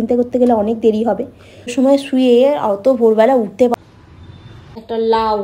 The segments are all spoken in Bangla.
চিন্তা করতে গেলে অনেক দেরি হবে। সময় শুয়ে অত ভোরবেলা উঠতে একটা লাউ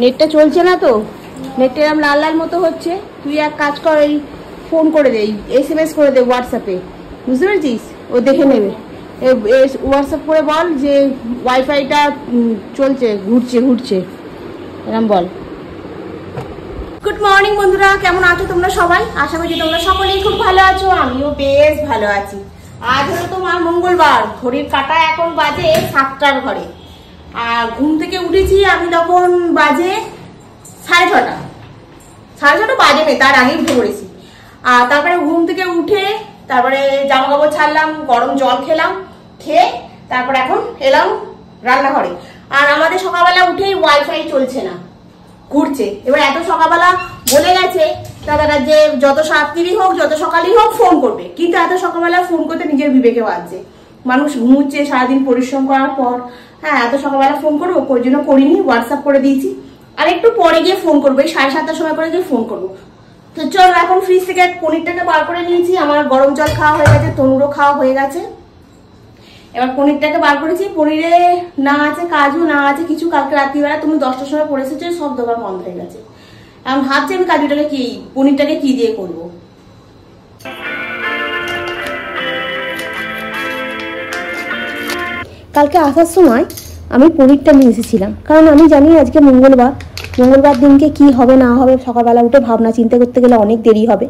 নেটটা চলছে না তো, নেটটা এরকম লাল লাল মতো হচ্ছে। তুই এক কাজ কর, এই ফোন করে দে, SMS করে দে হোয়াটসঅ্যাপে, বুঝতে পেরেছিস? ও দেখে নেবে। হোয়াটসঅ্যাপ করে বল যে ওয়াইফাইটা চলছে, ঘুরছে এরকম বল। গুড মর্নিং বন্ধুরা, কেমন আছো তোমরা সবাই? আশা করি তোমরা সকলেই খুব ভালো আছো, আমিও বেশ ভালো আছি। আজ হলো তোমার মঙ্গলবার, ঘড়ির কাঁটা এখন বাজে 7টার ঘরে। আর ঘুম থেকে উঠেছি আমি তখন বাজে 6:30 বাজে নেই, তার আগে উঠে পড়েছি। আর তারপরে ঘুম থেকে উঠে তারপরে জামা কাপড় ছাড়লাম, গরম জল খেলাম, খেয়ে তারপর এখন এলাম রান্নাঘরে। আর আমাদের সকালবেলা উঠেই ওয়াইফাই চলছে না, ঘুরছে। এবার এত সকালবেলা বলে গেছে দাদারা যে যত রাত্রি হোক যত সকালই হোক ফোন করবে, কিন্তু এত সকালবেলা ফোন করতে নিজের বিবেকে বাজছে। মানুষ ঘুমুচ্ছে সারাদিন পরিশ্রম করার পর, হ্যাঁ এত সকালবেলা ফোন করবো, ওই জন্য করিনি, হোয়াটসঅ্যাপ করে দিয়েছি। আর একটু পরে গিয়ে ফোন করবো, 7:30টার সময় করে গিয়ে ফোন করবো। তো চলো, এখন ফ্রিজ থেকে পনিরটাকে বার করে নিয়েছি, আমার গরম জল খাওয়া হয়ে গেছে, তনুরও খাওয়া হয়ে গেছে। এবার পনিরটাকে বার করেছি, পনিরে না আছে কাজু, না আছে কিছু। কালকে রাত্রিবেলা তুমি 10টার সময় পড়ে এসেছো, সব দোকান বন্ধ হয়ে গেছে। আমি ভাবছি আমি কাজুটাকে পনিরটাকে কি দিয়ে করবো। কালকে আসার সময় আমি পনিরটা নিয়ে এসেছিলাম, কারণ আমি জানি আজকে মঙ্গলবার দিনকে কি হবে না হবে, সকালবেলা উঠে ভাবনা চিন্তা করতে গেলে অনেক দেরি হবে।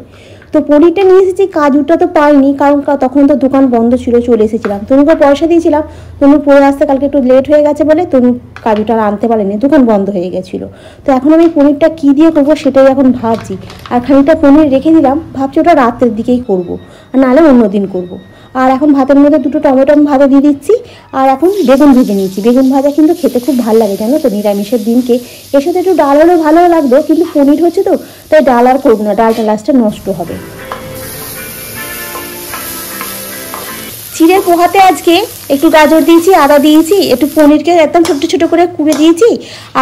তো পনিরটা নিয়ে এসেছি, কাজুটা তো পাইনি, কারণ তখন তো দোকান বন্ধ ছিল, চলে এসেছিলাম। তনুকে পয়সা দিয়েছিলাম, তনু পরে আসতে কালকে একটু লেট হয়ে গেছে বলে তনু কাজুটা আনতে পারেনি, দোকান বন্ধ হয়ে গেছিলো। তো এখন আমি পনিরটা কি দিয়ে করবো সেটাই এখন ভাবছি। আর খানিকটা পনির রেখে দিলাম, ভাবছি ওটা রাতের দিকেই করবো, আর নাহলে অন্যদিন করবো। আর এখন ভাতের মধ্যে 2টো টমেটো ভাজা দিয়ে দিচ্ছি, আর এখন বেগুন ভেজে নিয়েছি। বেগুন ভাজা কিন্তু খেতে খুব ভালো লাগে, জানো তো, নিরামিষের দিনকে। এর সাথে একটু ডাল হলেও ভালো লাগতো, কিন্তু পনির হচ্ছে তো, তাই ডাল আর করবো না, ডালটা লাস্টে নষ্ট হবে। চিড়ের পোহাতে আজকে একটু গাজর দিয়েছি, আদা দিয়েছি, একটু পনিরকে একদম ছোট ছোট করে কুড়ে দিয়েছি,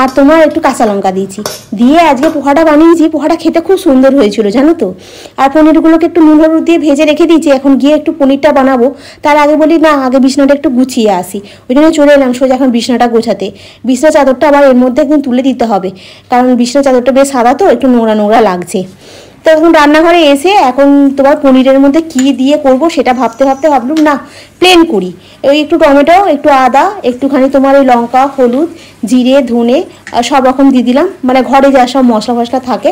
আর তোমার একটু কাঁচা লঙ্কা দিয়েছি, দিয়ে আজকে পোহাটা বানিয়েছি। পোহাটা খেতে খুব সুন্দর হয়েছিল, জানো তো। আর পনিরগুলোকে একটু নুন হলুদ দিয়ে ভেজে রেখে দিয়েছি, এখন গিয়ে একটু পনিরটা বানাবো। তার আগে বলি না, আগে বিছনাটা একটু গুছিয়ে আসি, ওই জন্য চলে এলাম সোজা এখন বিছনাটা গোছাতে। বিছনা চাদরটা আবার এর মধ্যে একদিন তুলে দিতে হবে, কারণ বিছনা চাদরটা বেশ সাদা তো, একটু নোংরা নোংরা লাগছে। তো এখন রান্নাঘরে এসে এখন তোমার পনিরের মধ্যে কি দিয়ে করব সেটা ভাবতে ভাবলুম না, প্লেন করি। ওই একটু টমেটো, একটু আদা, একটুখানি তোমার ওই লঙ্কা, হলুদ, জিরে, ধনে সব রকম দিয়ে দিলাম, মানে ঘরে যা সব মশলা ফসলা থাকে,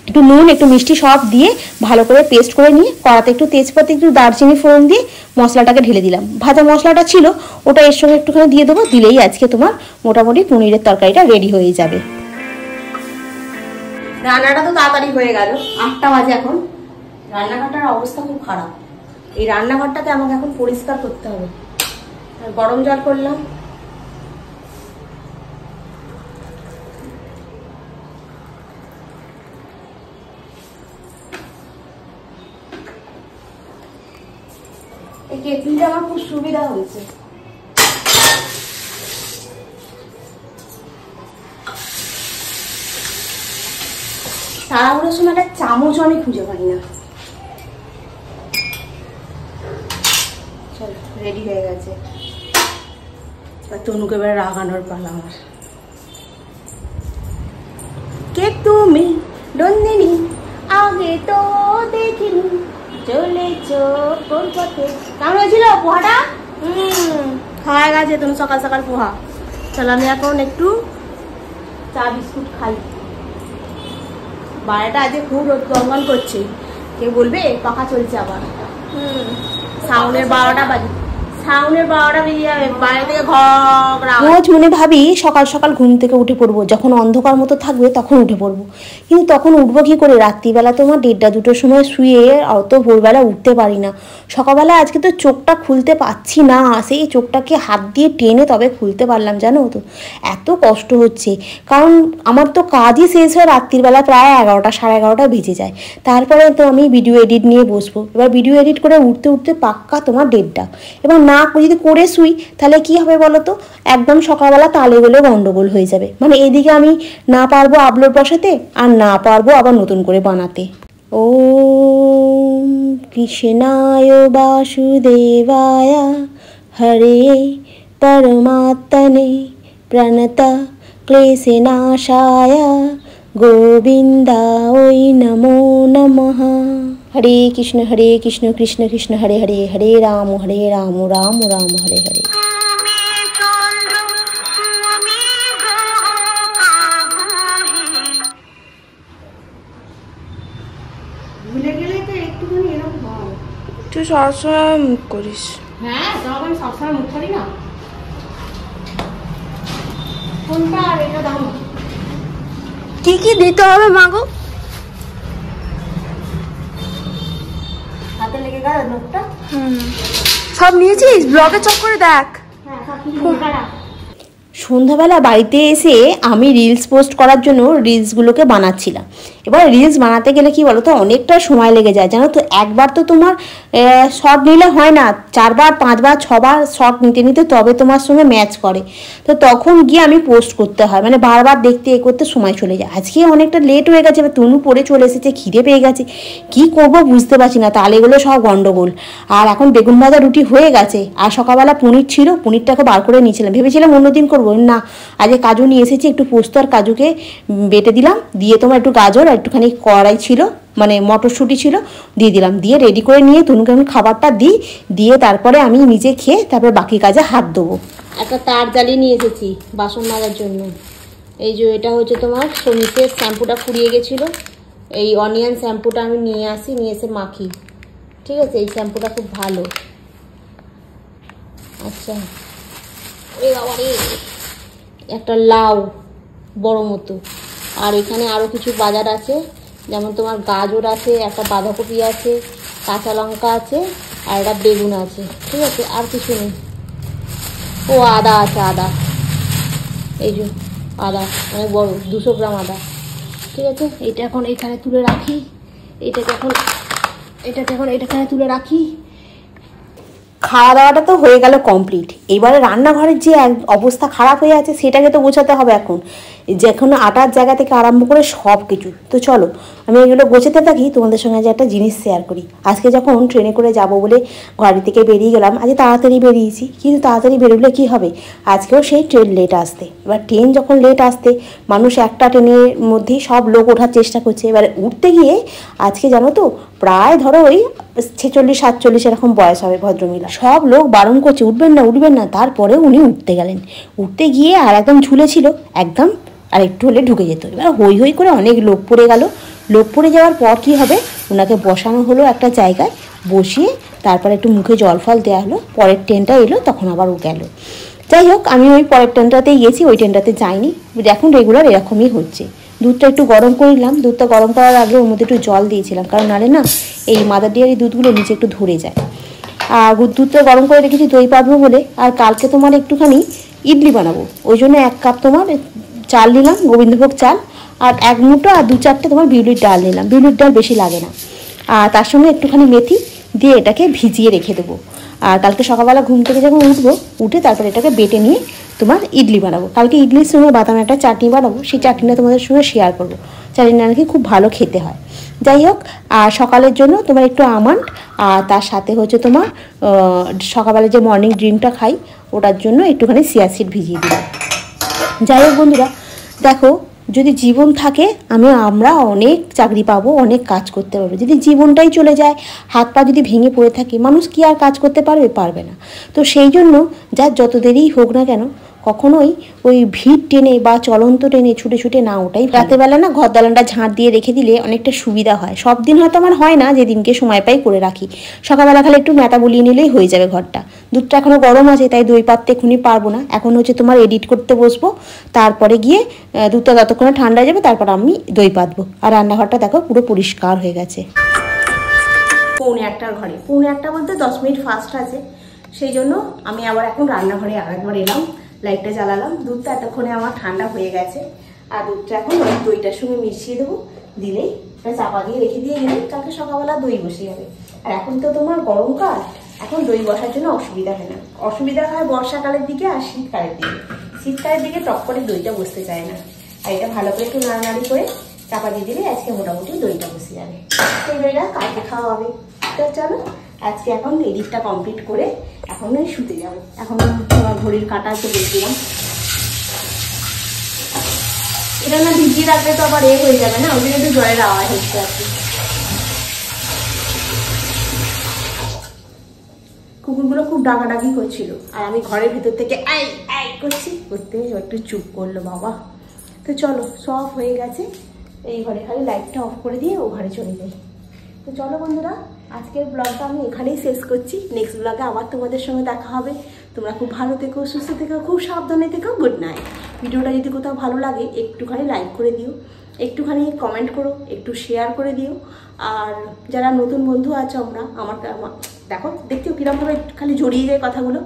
একটু নুন, একটু মিষ্টি সব দিয়ে ভালো করে পেস্ট করে নিয়ে কড়াতে একটু তেজপাতা, একটু দারচিনি ফোড়ন দিয়ে মশলাটাকে ঢেলে দিলাম। ভাজা মশলাটা ছিল ওটা এর সঙ্গে একটুখানি দিয়ে দেবো, দিলেই আজকে তোমার মোটামুটি পনিরের তরকারিটা রেডি হয়ে যাবে। রান্নাটা তো তাড়াতাড়ি হয়ে গেল, 8টা বাজে এখন। রান্নাঘরটার অবস্থা খুব খারাপ, এই রান্নাঘরটাকে আমাকে এখন পরিষ্কার করতে হবে। গরম জল করলাম, এই কেটলিটা আমার খুব সুবিধা হয়েছে। তাড়াহুড়োর সময় একটা চামচ আমি খুঁজে পাই না। চলো, রেডি হয়ে গেছে। তনুকে এবার রাগানোর পালা আমার। কে তুমি নন্দিনী, আগে তো দেখিনি, চলেছো কোন পথে। কেমন হয়েছিল পোহাটা? খাওয়া গেছে তুমি সকাল সকাল পোহা। চলো আমি এখন একটু চা বিস্কুট খাই। বাইরেটা আজকে খুব রোদ গঙ্গন করছে, কে বলবে পাখা চলছে আবার। সাউনের 12টা বাজে, বেরিয়ে যাবে বাইরে থেকে। রোজ মনে ভাবি সকাল সকাল ঘুম থেকে উঠে পড়বো, যখন অন্ধকার মতো থাকবে তখন উঠে পড়বো, কিন্তু তখন উঠবো কি করে? রাত্রিবেলা তোমার 1:30-2টোর সময় শুয়ে অত ভোরবেলা উঠতে পারি না। সকালবেলা আজকে তো চোখটা খুলতে পারছি না, সেই চোখটাকে হাত দিয়ে টেনে তবে খুলতে পারলাম, জানো তো। এত কষ্ট হচ্ছে, কারণ আমার তো কাজই শেষ হয় রাত্রিবেলা প্রায় 11টা, 11:30 বেজে যায়। তারপরে তো আমি ভিডিও এডিট নিয়ে বসবো। এবার ভিডিও এডিট করে উঠতে পাক্কা তোমার 1:30। এবার না যদি করে শুই তাহলে কি হবে বলো তো, একদম সকালবেলা তালে গেলে গন্ডগোল হয়ে যাবে। মানে এদিকে আমি না পারবো আপলোড বসাতে, আর না পারবো আবার নতুন করে বানাতে। ওম কৃষ্ণায় বাসুদেবায় হরে পরমাত্মনে প্রণত ক্লেশনাশায় গোবিন্দায় নমো নমঃ। হরে কৃষ্ণ কৃষ্ণ কৃষ্ণ হরে হরে, হরে রাম রাম রাম হরে হরে। ভুলে গেলে তো একটুখানি এরকম হয়। তুই সবসময় মুখ করিস। হ্যাঁ, তবে আমি সবসময় মুখ করি না। কোনটা আর এটা দাও না। কি কি দিতে হবে মাগো? হাতে লেগে গেল নোটটা। সব নিয়েছিস? ব্লগে চক করে দেখ। হ্যাঁ, সব কিছু খারাপ। সন্ধ্যাবেলা বাড়িতে এসে আমি রিলস পোস্ট করার জন্য রিলসগুলোকে বানাচ্ছিলাম। এবার রিলস বানাতে গেলে কি বলো তো, অনেকটা সময় লেগে যায় জানো তো। একবার তো তোমার শর্ট নিলে হয় না, 4 বার 5 বার 6 বার শর্ট নিতে নিতে তবে তোমার সঙ্গে ম্যাচ করে। তো তখন গিয়ে আমি পোস্ট করতে হয়, মানে বারবার দেখতে করতে সময় চলে যায়। আজকে অনেকটা লেট হয়ে গেছে, এবার তনু পড়ে চলে এসেছে, খিদে পেয়ে গেছে, কি করব বুঝতে পারছি না। তাহলে এগুলো সব গন্ডগোল। আর এখন বেগুন ভাজা রুটি হয়ে গেছে, আর সকালবেলা পনির ছিল, পনিরটাকে বার করে নিয়েছিলাম, ভেবেছিলাম অন্যদিন করবো না। আজকে কাজু নিয়ে এসেছি, একটু পোস্ত আর কাজুকে বেটে দিলাম, দিয়ে তোমার একটু গাজর আর একটুখানি কড়াই ছিল, মানে মটরশুঁটি ছিল, দিয়ে দিলাম, দিয়ে রেডি করে নিয়ে তনুকে আমি খাবারটা দিয়ে তারপরে আমি নিজে খেয়ে তারপরে বাকি কাজে হাত দেবো। একটা তার জ্বালিয়ে নিয়ে এসেছি বাসন মাজার জন্য। এই যে এটা হচ্ছে তোমার সমিতের শ্যাম্পুটা ফুরিয়ে গেছিলো, এই অনিয়ন শ্যাম্পুটা আমি নিয়ে এসে মাখি। ঠিক আছে, এই শ্যাম্পুটা খুব ভালো। আচ্ছা, একটা লাউ বড় মতো, আর এখানে আরও কিছু বাজার আছে, যেমন তোমার গাজর আছে, একটা বাঁধাকপি আছে, কাঁচা লঙ্কা আছে, আর একটা বেগুন আছে। ঠিক আছে, আর কিছু নেই। ও আদা আছে, আদা, এই যে আদা অনেক বড়, 200 গ্রাম আদা। ঠিক আছে, এটা এখন এখানে তুলে রাখি, এটাকে এখন এখানে তুলে রাখি। খাওয়া দাওয়াটা তো হয়ে গেল কমপ্লিট। এবারে রান্নাঘরের যে অবস্থা খারাপ হয়ে আছে সেটাকে তো গোছাতে হবে এখন, যখন আটার জায়গা থেকে আরম্ভ করে সব কিছু। তো চলো আমি এগুলো গোছাতে থাকি, তোমাদের সঙ্গে যে একটা জিনিস শেয়ার করি। আজকে যখন ট্রেনে করে যাব বলে গাড়ি থেকে বেরিয়ে গেলাম, আজকে তাড়াতাড়ি বেরিয়েছি, কিন্তু তাড়াতাড়ি বেরোলে কী হবে, আজকেও সেই ট্রেন লেট আসতে। এবার ট্রেন যখন লেট আসতে, মানুষ একটা ট্রেনের মধ্যেই সব লোক ওঠার চেষ্টা করছে। এবার উঠতে গিয়ে আজকে জানো তো প্রায় ধরো ওই 46-47 এরকম বয়স হবে ভদ্রমহিলা, সব লোক বারণ করছে উঠবেন না, তারপরে উনি উঠতে গেলেন। উঠতে গিয়ে আর একদম ঝুলেছিল, একদম আর একটু হলে ঢুকে যেত। এবার হই হই করে অনেক লোক পড়ে গেল। লোক পড়ে যাওয়ার পর কী হবে, ওনাকে বসানো হলো একটা জায়গায়, বসিয়ে তারপরে একটু মুখে জল ফল দেওয়া হলো। পরের ট্রেনটা এলো, তখন আবার ও গেল। যাই হোক, আমি ওই পরের ট্রেনটাতেই গেছি, ওই ট্রেনটাতে যাইনি। এখন রেগুলার এরকমই হচ্ছে। দুধটা একটু গরম করে নিলাম, দুধটা গরম করার আগে ওর মধ্যে একটু জল দিয়েছিলাম, কারণ নাহলে না এই মাদার ডেয়ারি দুধগুলো নিচে একটু ধরে যায়। আর দুধটা গরম করে রেখেছি দই পাতবো বলে। আর কালকে তোমার একটুখানি ইডলি বানাবো, ওই জন্য 1 কাপ তোমার চাল নিলাম, গোবিন্দভোগ চাল, আর 1 মুঠো আর 2-4টে তোমার বিউলির ডাল নিলাম। বিউলির ডাল বেশি লাগে না। আর তার সঙ্গে একটুখানি মেথি দিয়ে এটাকে ভিজিয়ে রেখে দেবো। আর কালকে সকালবেলা ঘুম থেকে যখন উঠে তারপর এটাকে বেটে নিয়ে তোমার ইডলি বানাবো। কালকে ইডলির সঙ্গে বাদাম একটা চাটনি বানাবো, সেই চাটনিটা তোমাদের সঙ্গে শেয়ার করবো। চাটনিটা নাকি খুব ভালো খেতে হয়। যাই হোক, আর সকালের জন্য তোমার একটু আমন্ড, আর তার সাথে হচ্ছে তোমার সকালবেলা যে মর্নিং ড্রিঙ্কটা খাই ওটার জন্য একটুখানি চিয়া সিড ভিজিয়ে দিলাম। যাই হোক বন্ধুরা, দেখো যদি জীবন থাকে আমরা অনেক চাকরি পাবো, অনেক কাজ করতে পারবো। যদি জীবনটাই চলে যায়, হাত পা যদি ভেঙে পড়ে থাকে, মানুষ কি আর কাজ করতে পারবে না। তো সেই জন্য যার যত দেরিই হোক না কেন, কখনোই ওই ভিড় টেনে বা চলন্ত টেনে ছুটে না ওটাই। রাতেরবেলা না ঘর দালানটা ঝাঁট দিয়ে রেখে দিলে অনেকটা সুবিধা হয়। সব দিন হয়তো আমার হয় না, যেদিনকে সময় পাই করে রাখি। সকালবেলা খালি একটু ম্যাটা বলিয়ে নিলেই হয়ে যাবে ঘরটা। দুধটা এখনও গরম আছে, তাই দই পাততে এখনই পারবো না। এখন হচ্ছে তোমার এডিট করতে বসবো, তারপরে গিয়ে দুধটা ততক্ষণে ঠান্ডা যাবে, তারপর আমি দই পাতবো। আর রান্নাঘরটা দেখো পুরো পরিষ্কার হয়ে গেছে। 1:45 ঘরে, 1:45 বলতে 10 মিনিট ফাস্ট আছে। সেই জন্য আমি আবার এখন রান্নাঘরে আরেকবার এলাম, লাইটটা জ্বালালাম। দুধটা এতক্ষণে আমার ঠান্ডা হয়ে গেছে, আর দুধটা এখন ওই দইটার সঙ্গে মিশিয়ে দেবো, দিলেই চাপা দিয়ে রেখে দিয়ে গেলে কালকে সকালবেলা দই বসে যাবে। আর এখন তো তোমার গরমকাল, এখন দই বসার জন্য অসুবিধা হয় না। অসুবিধা হয় বর্ষাকালের দিকে আর শীতকালের দিকে। শীতকালের দিকে টক করে দইটা বসতে চায় না। আর এটা ভালো করে একটু নাড়ানাড়ি করে চাপা দিয়ে দিলে আজকে মোটামুটি দইটা বসে যাবে। সেই দইটা কালকে খাওয়া হবে। তো চলো আজকে এখন এডিটটা কমপ্লিট করে এখন শুতে যাবো। এখন তোমার ঘড়ির কাঁটা একটু দেখলাম, এটা না ভিজিয়ে রাখলে তো আবার হয়ে যাবে না, ওই জন্য একটু জলের আওয়াজ হচ্ছে আর কি। কুকুরগুলো খুব ডাকাডাকি করছিল আর আমি ঘরের ভিতর থেকে আই আই করছি, করতে একটু চুপ করলো বাবা। তো চলো সব হয়ে গেছে, এই ঘরে খালি লাইটটা অফ করে দিয়ে ও ঘরে চলে যাই। তো চলো বন্ধুরা, আজকের ব্লগটা আমি এখানেই শেষ করছি। নেক্সট ব্লগে আবার তোমাদের সঙ্গে দেখা হবে। তোমরা খুব ভালো থেকো, সুস্থ থেকো, খুব সাবধানে থেকো। Good night. ভিডিওটা যদি কোথাও ভালো লাগে একটুখানি লাইক করে দিও, একটুখানি কমেন্ট করো, একটু শেয়ার করে দিও। আর যারা নতুন বন্ধু আছো আমার দেখো দেখতেও কীরকমভাবে খালি জড়িয়ে যায় কথাগুলো।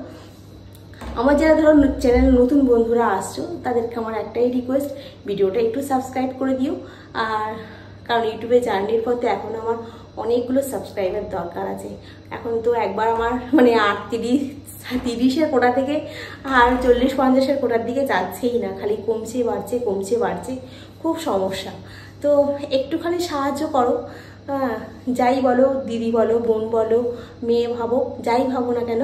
আমার যারা ধরো চ্যানেলে নতুন বন্ধুরা আসছো তাদেরকে আমার একটাই রিকোয়েস্ট, ভিডিওটা একটু সাবস্ক্রাইব করে দিও। আর কারণ ইউটিউবে জার্নির পথে এখন আমার অনেকগুলো সাবস্ক্রাইবার দরকার আছে। এখন তো একবার আমার মানে 30-এর কোটা থেকে আর 40-50-এর কোটার দিকে যাচ্ছেই না, খালি কমছে বাড়ছে, খুব সমস্যা। তো একটুখানি সাহায্য করো। যাই বলো, দিদি বলো, বোন বলো, মেয়ে ভাবো, যাই ভাবো না কেন,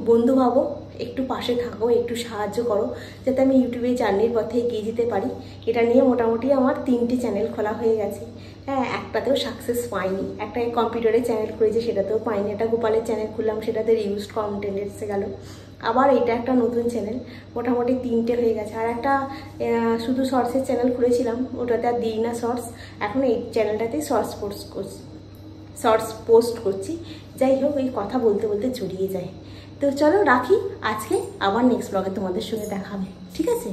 বন্ধু ভাবো, একটু পাশে থাকো, একটু সাহায্য করো যাতে আমি ইউটিউবে জার্নির পথে এগিয়ে যেতে পারি। এটা নিয়ে মোটামুটি আমার 3টে চ্যানেল খোলা হয়ে গেছে। হ্যাঁ, একটাতেও সাকসেস পাইনি। একটা কম্পিউটারে চ্যানেল খুলেছি, সেটাতেও পাইনি। একটা গোপালের চ্যানেল খুললাম, সেটাতে রিউজড কন্টেন্ট এসে গেল। আবার এটা একটা নতুন চ্যানেল, মোটামুটি 3টে হয়ে গেছে। আর একটা শুধু শর্টসের চ্যানেল খুলেছিলাম, ওটাতে আর দিই না শর্টস। এখন এই চ্যানেলটাতেই শর্টস পোস্ট করছি। যাই হোক, এই কথা বলতে বলতে জড়িয়ে যায়। তো চলো রাখি আজকে, আবার নেক্সট ব্লগে তোমাদের সঙ্গে দেখা হবে, ঠিক আছে?